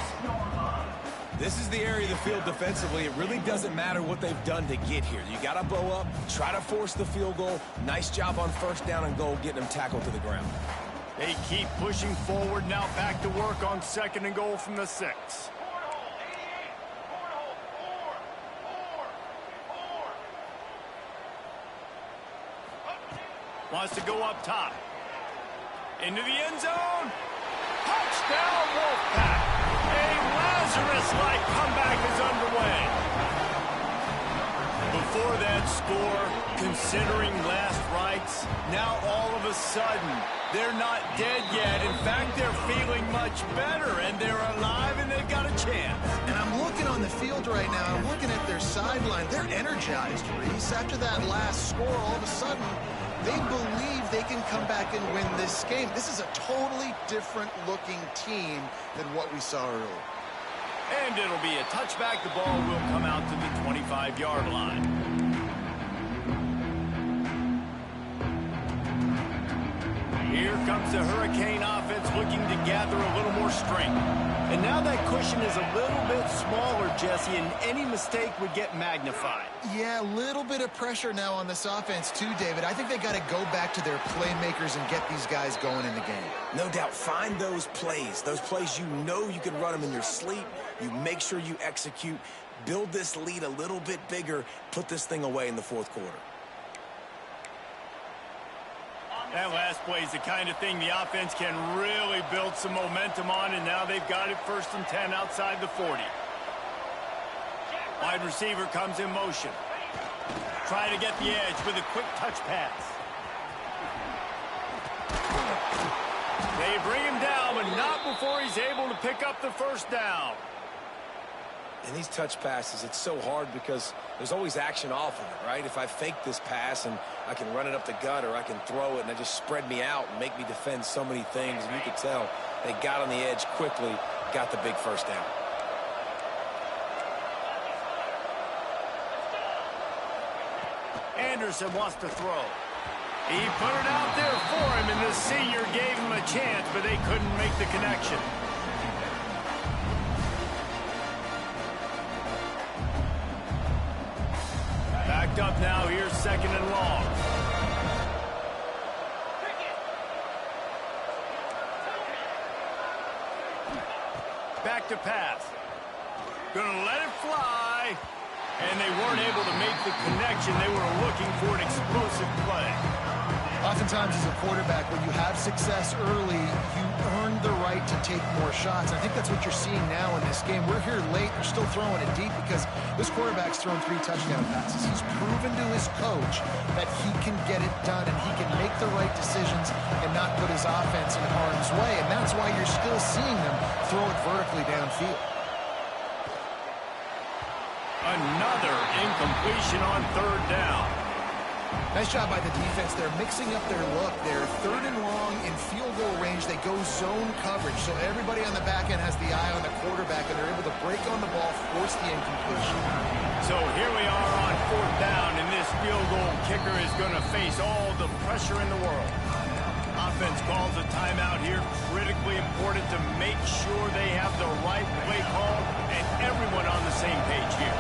This is the area of the field defensively. It really doesn't matter what they've done to get here. You got to bow up, try to force the field goal. Nice job on 1st down and goal, getting them tackled to the ground. They keep pushing forward, now back to work on 2nd and goal from the 6. Wants to go up top. Into the end zone. Touchdown, Wolfpack. A Lazarus-like comeback is underway. Before that score, considering last rites, now all of a sudden, they're not dead yet. In fact, they're feeling much better, and they're alive, and they've got a chance. And I'm looking on the field right now, I'm looking at their sideline. They're energized, Reese. After that last score, all of a sudden, they believe they can come back and win this game. This is a totally different-looking team than what we saw earlier. And it'll be a touchback. The ball will come out to the 25-yard line. Here comes the Hurricane offense looking to gather a little more strength. And now that cushion is a little bit smaller, Jesse, and any mistake would get magnified. Yeah, a little bit of pressure now on this offense too, David. I think they got to go back to their playmakers and get these guys going in the game. No doubt, find those plays you know you can run them in your sleep. You make sure you execute. Build this lead a little bit bigger. Put this thing away in the 4th quarter. That last play is the kind of thing the offense can really build some momentum on, and now they've got it 1st and 10 outside the 40. Wide receiver comes in motion. Try to get the edge with a quick touch pass. They bring him down, but not before he's able to pick up the 1st down. In these touch passes, it's so hard because there's always action off of it, right? If I fake this pass and I can run it up the gut, or I can throw it and it just spread me out and make me defend so many things. And you could tell they got on the edge quickly, got the big 1st down. Anderson wants to throw. He put it out there for him, and the senior gave him a chance, but they couldn't make the connection. Backed up now, here's 2nd and long. Back to pass. Gonna let it fly. And they weren't able to make the connection. They were looking for an explosive play. Oftentimes as a quarterback, when you have success early, you earn the right to take more shots. I think that's what you're seeing now in this game. We're here late. They're still throwing it deep because this quarterback's thrown 3 touchdown passes. He's proven to his coach that he can get it done and he can make the right decisions and not put his offense in harm's way. And that's why you're still seeing them throw it vertically downfield. Another incompletion on 3rd down. Nice job by the defense. They're mixing up their look. They're 3rd and long in field goal range. They go zone coverage. So everybody on the back end has the eye on the quarterback, and they're able to break on the ball, force the incompletion. So here we are on 4th down, and this field goal kicker is going to face all the pressure in the world. Offense calls a timeout here. Critically important to make sure they have the right play call and everyone on the same page here.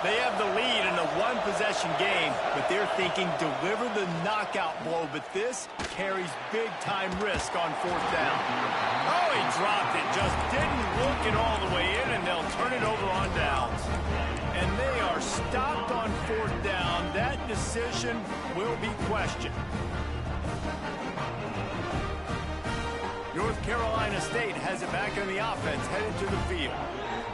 They have the lead in a 1-possession game, but they're thinking deliver the knockout blow, but this carries big-time risk on 4th down. Oh, he dropped it. Just didn't look it all the way in, and they'll turn it over on downs. And they are stopped on 4th down. That decision will be questioned. North Carolina State has it back in the offense, headed to the field.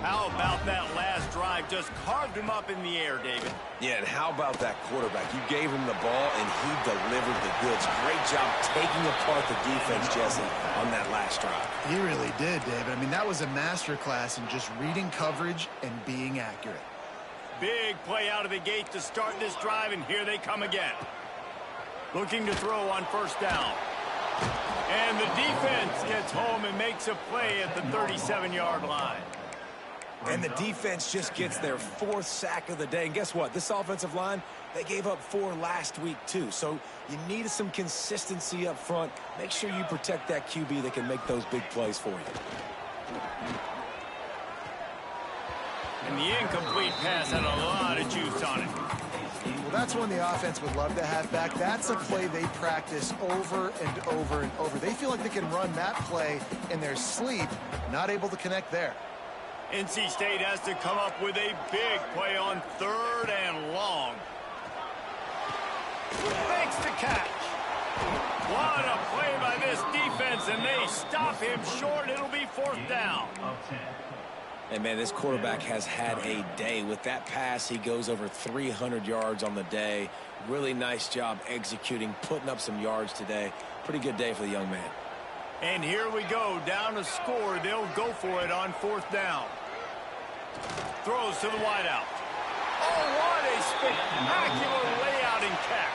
How about that last drive? Just carved him up in the air, David. Yeah, and how about that quarterback? You gave him the ball, and he delivered the goods. Great job taking apart the defense, Jesse, on that last drive. He really did, David. I mean, that was a masterclass in just reading coverage and being accurate. Big play out of the gate to start this drive, and here they come again. Looking to throw on 1st down. And the defense gets home and makes a play at the 37-yard line. And the defense just gets their 4th sack of the day. And guess what? This offensive line, they gave up 4 last week, too. So you need some consistency up front. Make sure you protect that QB that can make those big plays for you. And the incomplete pass had a lot of juice on it. Well, that's one the offense would love to have back. That's a play they practice over and over and over. They feel like they can run that play in their sleep, not able to connect there. NC State has to come up with a big play on 3rd and long. Makes the catch. What a play by this defense, and they stop him short. It'll be 4th down. And, man, this quarterback has had a day. With that pass, he goes over 300 yards on the day. Really nice job executing, putting up some yards today. Pretty good day for the young man. And here we go, down a score. They'll go for it on 4th down. Throws to the wideout. Oh, what a spectacular layout and catch.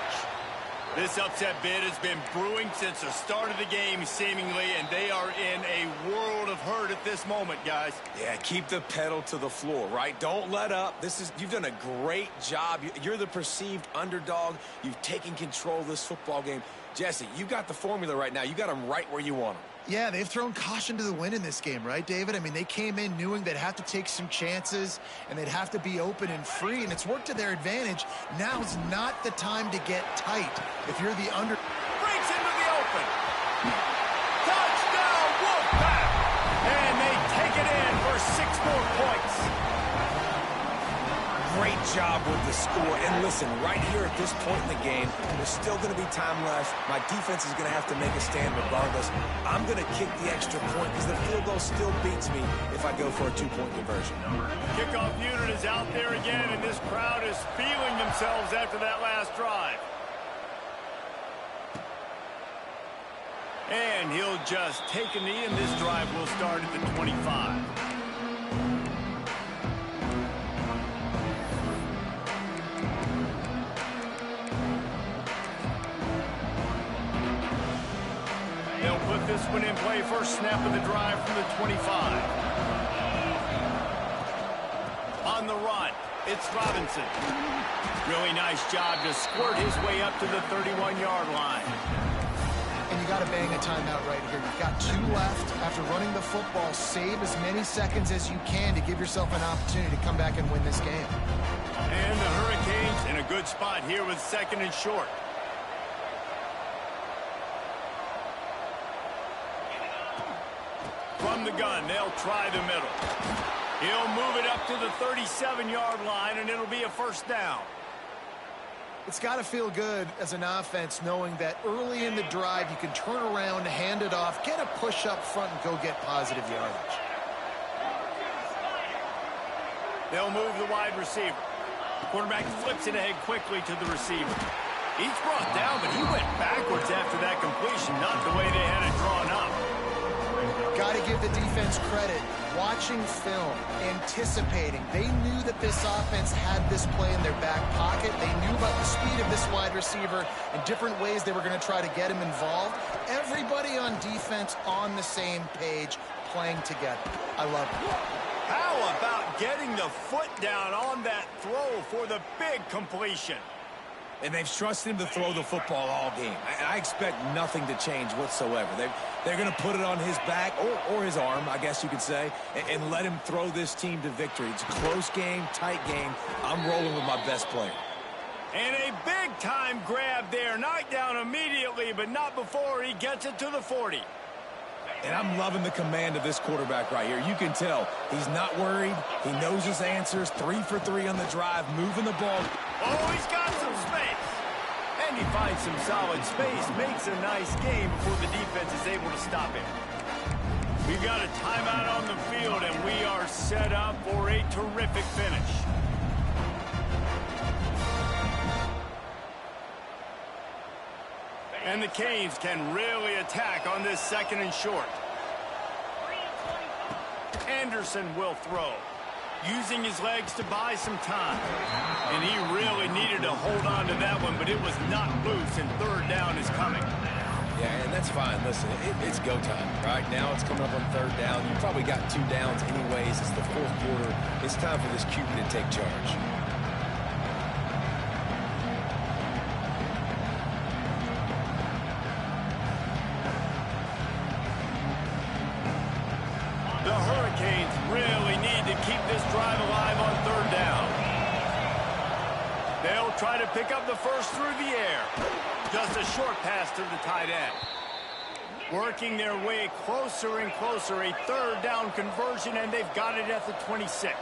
This upset bid has been brewing since the start of the game, seemingly, and they are in a world of hurt at this moment, guys. Yeah, keep the pedal to the floor, right? Don't let up. You've done a great job. You're the perceived underdog. You've taken control of this football game. Jesse, you got the formula right now. You got them right where you want them. Yeah, they've thrown caution to the wind in this game, right, David? I mean, they came in knowing they'd have to take some chances and they'd have to be open and free, and it's worked to their advantage. Now's not the time to get tight. If you're the under... Breaks into the open. Touchdown, Wolfpack! And they take it in for 6 more points. Great job with the score. And listen, right here at this point in the game, there's still going to be time left. My defense is going to have to make a stand regardless. I'm going to kick the extra point because the field goal still beats me if I go for a 2-point conversion. Kickoff unit is out there again, and this crowd is feeling themselves after that last drive. And he'll just take a knee, and this drive will start at the 25. They'll put this one in play. First snap of the drive from the 25. On the run. It's Robinson. Really nice job to squirt his way up to the 31-yard line. And you got to bang a timeout right here. You've got 2 left. After running the football, save as many seconds as you can to give yourself an opportunity to come back and win this game. And the Hurricanes in a good spot here with 2nd and short. From the gun, they'll try the middle. He'll move it up to the 37-yard line, and it'll be a first down. It's got to feel good as an offense knowing that early in the drive you can turn around, hand it off, get a push up front, and go get positive yardage. They'll move the wide receiver. The quarterback flips it ahead quickly to the receiver. He's brought down, but he went backwards after that completion, not the way they had it drawn up. Got to give the defense credit. Watching film, anticipating. They knew that this offense had this play in their back pocket. They knew about the speed of this wide receiver and different ways they were going to try to get him involved. Everybody on defense on the same page, playing together. I love it. How about getting the foot down on that throw for the big completion? And they've trusted him to throw the football all game. I expect nothing to change whatsoever. They're going to put it on his back, or his arm, I guess you could say, and let him throw this team to victory. It's a close game, tight game. I'm rolling with my best player. And a big-time grab there. Knocked down immediately, but not before he gets it to the 40. And I'm loving the command of this quarterback right here. You can tell he's not worried. He knows his answers. 3 for 3 on the drive, moving the ball. Oh, he's got some space. And he finds some solid space. Makes a nice game before the defense is able to stop him. We've got a timeout on the field, and we are set up for a terrific finish. And the Canes can really attack on this 2nd and short. Anderson will throw, using his legs to buy some time. And he really needed to hold on to that one, but it was not loose, and 3rd down is coming. Yeah, and that's fine. Listen, it's go time. Right now it's coming up on 3rd down. You probably got 2 downs anyways. It's the 4th quarter. It's time for this QB to take charge. The Hurricanes really need to keep this drive alive on 3rd down. They'll try to pick up the first through the air. Just a short pass to the tight end. Working their way closer and closer. A 3rd down conversion, and they've got it at the 26.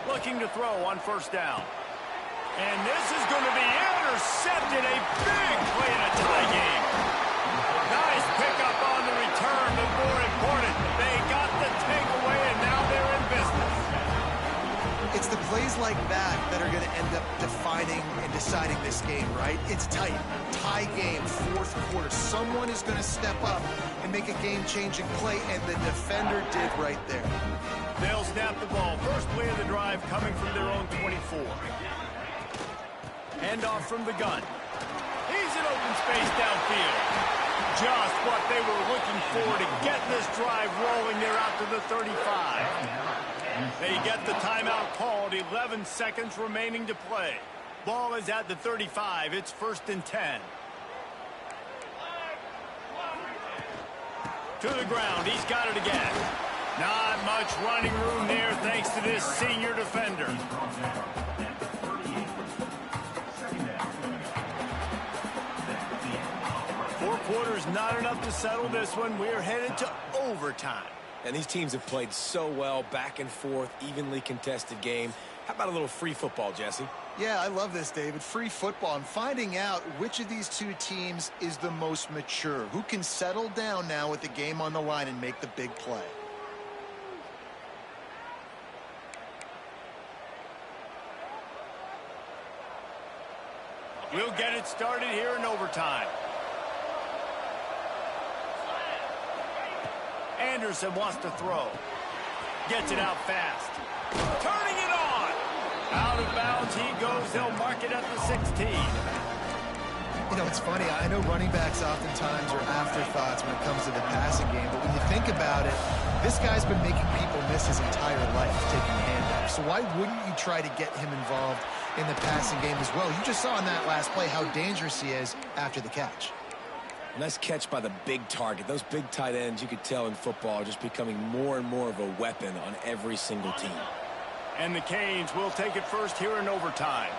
Looking to throw on 1st down. And this is going to be intercepted. A big play in a tie game. Nice pickup on the return, but more important, they got the takeaway, and now they're in business. It's the plays like that that are going to end up defining and deciding this game, right? It's tight. Tie game, 4th quarter. Someone is going to step up and make a game-changing play, and the defender did right there. They'll snap the ball. First play of the drive coming from their own 24. Handoff from the gun. He's in open space downfield. Just what they were looking for to get this drive rolling. They're out to the 35. They get the timeout called. 11 seconds remaining to play. Ball is at the 35. It's 1st and 10. To the ground. He's got it again. Not much running room there thanks to this senior defender. Four quarters not enough to settle this one. We're headed to overtime. And these teams have played so well, back and forth, evenly contested game. How about a little free football, Jesse? Yeah, I love this, David. Free football and finding out which of these 2 teams is the most mature. Who can settle down now with the game on the line and make the big play. We'll get it started here in overtime. Anderson wants to throw. Gets it out fast. Turning it on. Out of bounds he goes. They'll mark it at the 16. You know, it's funny. I know running backs oftentimes are afterthoughts when it comes to the passing game, but when you think about it, This guy's been making people miss his entire life taking handoffs. So why wouldn't you try to get him involved in the passing game as well? You just saw in that last play how dangerous he is after the catch. Nice catch by the big target. Those big tight ends, you could tell in football, are just becoming more and more of a weapon on every single team. And the Canes will take it first here in overtime.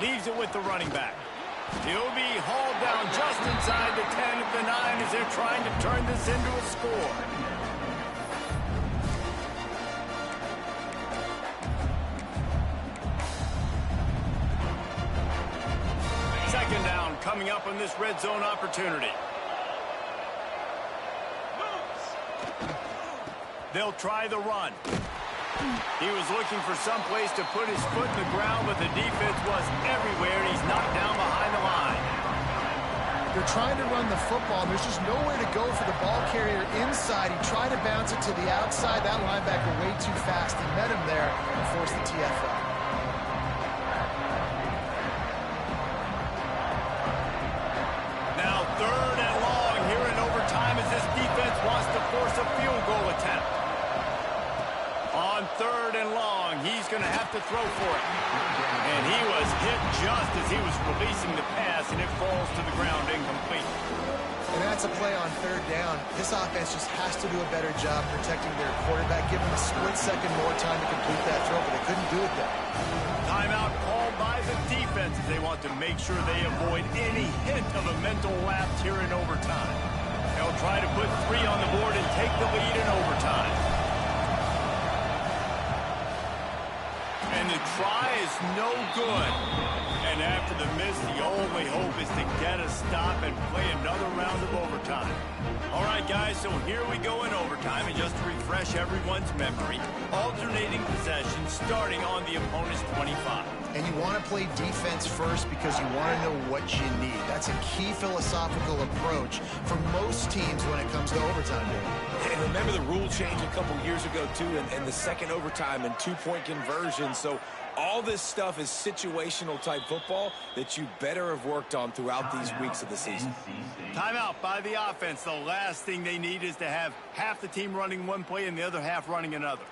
Leaves it with the running back. He'll be hauled down just inside the 10 at the 9 as they're trying to turn this into a score. Second down coming up on this red zone opportunity. They'll try the run. He was looking for some place to put his foot in the ground, but the defense was everywhere, and he's knocked down behind the line. They're trying to run the football, and there's just nowhere to go for the ball carrier inside. He tried to bounce it to the outside. That linebacker way too fast. He met him there and forced the TFL. Now 3rd and long here in overtime as this defense wants to force a field goal attempt. On 3rd and long, he's going to have to throw for it. And he was hit just as he was releasing the pass, and it falls to the ground incomplete. And that's a play on 3rd down. This offense just has to do a better job protecting their quarterback, give him a split second more time to complete that throw, but they couldn't do it there. Timeout called by the defense as they want to make sure they avoid any hint of a mental lapse here in overtime. They'll try to put 3 on the board and take the lead in overtime. And the try is no good. And after the miss, the only hope is to get a stop and play another round of overtime. All right, guys, so here we go in overtime. And just to refresh everyone's memory, alternating possessions starting on the opponent's 25. And you want to play defense first because you want to know what you need. That's a key philosophical approach for most teams when it comes to overtime. And remember the rule change a couple years ago, too, and the second overtime and 2-point conversion. So all this stuff is situational type football that you better have worked on throughout these weeks of the season. Timeout by the offense. The last thing they need is to have half the team running one play and the other half running another.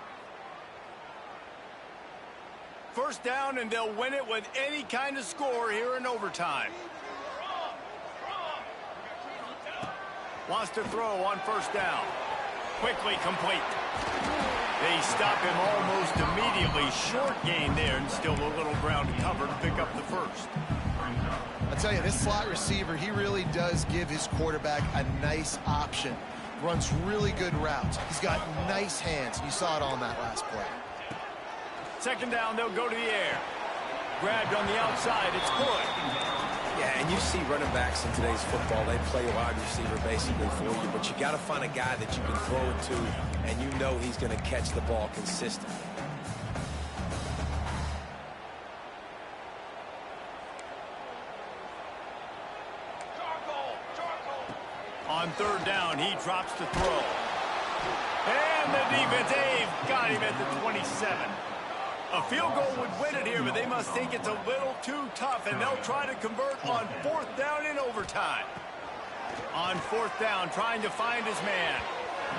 First down, and they'll win it with any kind of score here in overtime. Wants to throw on 1st down. Quickly complete. They stop him almost immediately. Short gain there, and still a little ground to cover to pick up the first. I'll tell you, this slot receiver, he really does give his quarterback a nice option. Runs really good routes. He's got nice hands. You saw it all in that last play. Second down, they'll go to the air. Grabbed on the outside. It's good. Yeah, and you see running backs in today's football, they play wide receiver basically for you, but you got to find a guy that you can throw it to, and you know he's going to catch the ball consistently. On 3rd down, he drops to throw. And the defense, they've got him at the 27. A field goal would win it here, but they must think it's a little too tough, and they'll try to convert on 4th down in overtime. On 4th down, trying to find his man.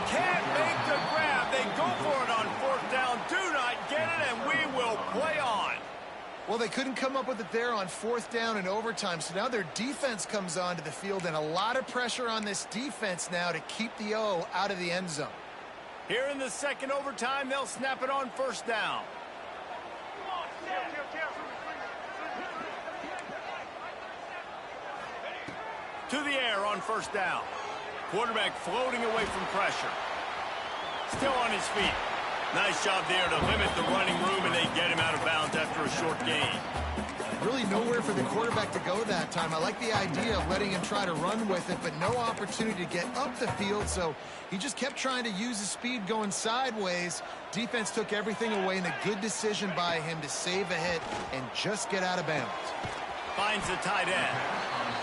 Can't make the grab. They go for it on 4th down. Do not get it, and we will play on. Well, they couldn't come up with it there on 4th down in overtime, so now their defense comes onto the field, and a lot of pressure on this defense now to keep the O out of the end zone. Here in the second overtime, they'll snap it on 1st down. To the air on 1st down. Quarterback floating away from pressure. Still on his feet. Nice job there to limit the running room, and they get him out of bounds after a short gain. Really nowhere for the quarterback to go that time. I like the idea of letting him try to run with it, but no opportunity to get up the field, so he just kept trying to use his speed going sideways. Defense took everything away, and a good decision by him to save a hit and just get out of bounds. Finds the tight end.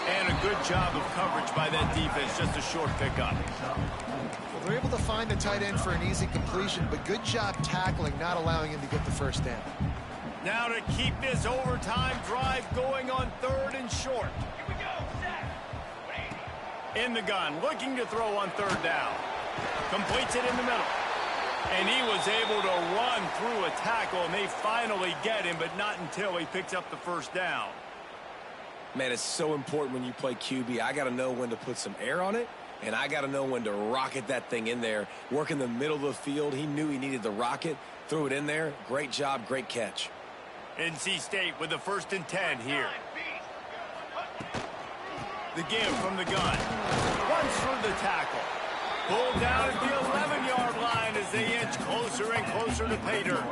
And a good job of coverage by that defense, just a short pickup. Well, they're able to find the tight end for an easy completion, but good job tackling, not allowing him to get the 1st down. Now to keep this overtime drive going on 3rd and short. Here we go, set. In the gun, looking to throw on third down. Completes it in the middle. And he was able to run through a tackle, and they finally get him, but not until he picks up the first down. Man, it's so important when you play QB. I got to know when to put some air on it, and I got to know when to rocket that thing in there. Work in the middle of the field. He knew he needed the rocket. Threw it in there. Great job, great catch. NC State with the 1st and 10 here. The give from the gun. Runs through the tackle. Pulled down at the 11-yard line as they inch closer and closer to pay dirt.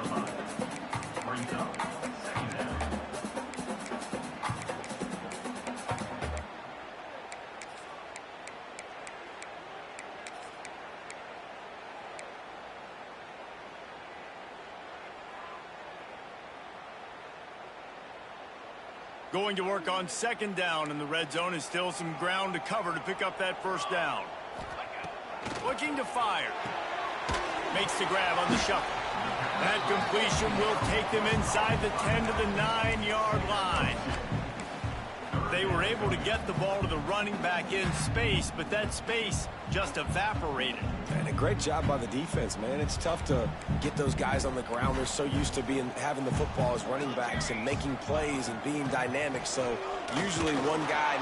Brings up second down. Going to work on 2nd down in the red zone, is still some ground to cover to pick up that 1st down. Looking to fire. Makes the grab on the shuffle. That completion will take them inside the 10 to the 9-yard line. They were able to get the ball to the running back in space, but that space just evaporated. And a great job by the defense, man. It's tough to get those guys on the ground. They're so used to having the football as running backs and making plays and being dynamic. So usually one guy...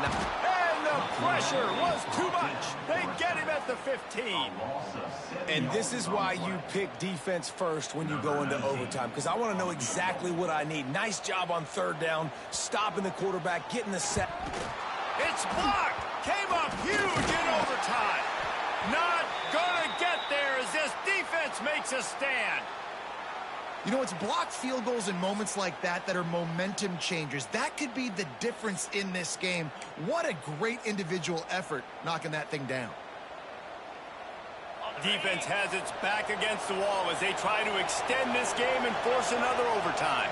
And the pressure was too much. They get him at the 15. And this is why you pick defense first when you go into overtime, because I want to know exactly what I need. Nice job on 3rd down, stopping the quarterback, getting the set. It's blocked. Came up huge in overtime. Not gonna get there as this defense makes a stand. You know, it's blocked field goals in moments like that that are momentum changers. That could be the difference in this game. What a great individual effort knocking that thing down. Defense has its back against the wall as they try to extend this game and force another overtime.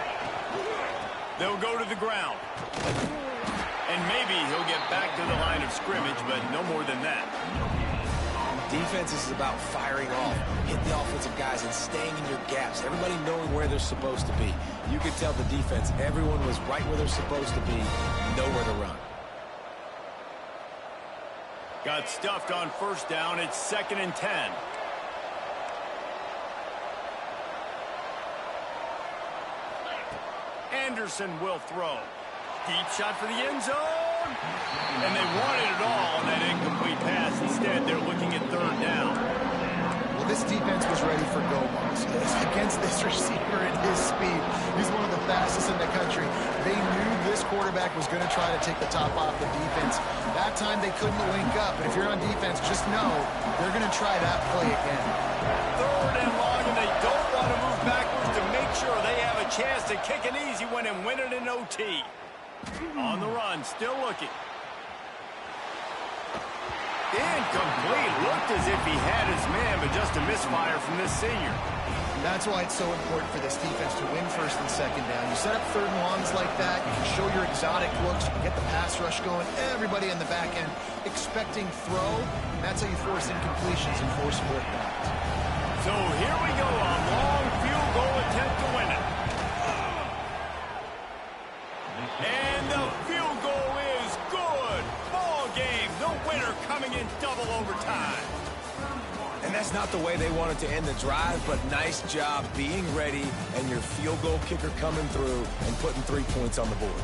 They'll go to the ground. And maybe he'll get back to the line of scrimmage, but no more than that. Defense is about firing off, hitting the offensive guys and staying in your gaps. Everybody knowing where they're supposed to be. You could tell the defense, everyone was right where they're supposed to be, nowhere to run. Got stuffed on 1st down. It's 2nd and 10. Anderson will throw. Deep shot for the end zone. And they wanted it all on that incomplete pass. Instead, they're looking at 3rd down. Well, this defense was ready for go balls. Against this receiver at his speed, he's one of the fastest in the country. They knew this quarterback was going to try to take the top off the defense. That time they couldn't link up. But if you're on defense, just know they're going to try that play again. 3rd and long, and they don't want to move backwards to make sure they have a chance to kick an easy one and win it in OT. On the run, still looking. Incomplete. Looked as if he had his man, but just a misfire from this senior. That's why it's so important for this defense to win 1st and 2nd down. You set up 3rd and longs like that, you can show your exotic looks, you can get the pass rush going, everybody in the back end expecting throw, and that's how you force incompletions and force 4th downs. So here we go, a long field goal attempt to win it. And the field goal is good. Ball game, the winner coming in double overtime. And that's not the way they wanted to end the drive, but nice job being ready and your field goal kicker coming through and putting 3 points on the board.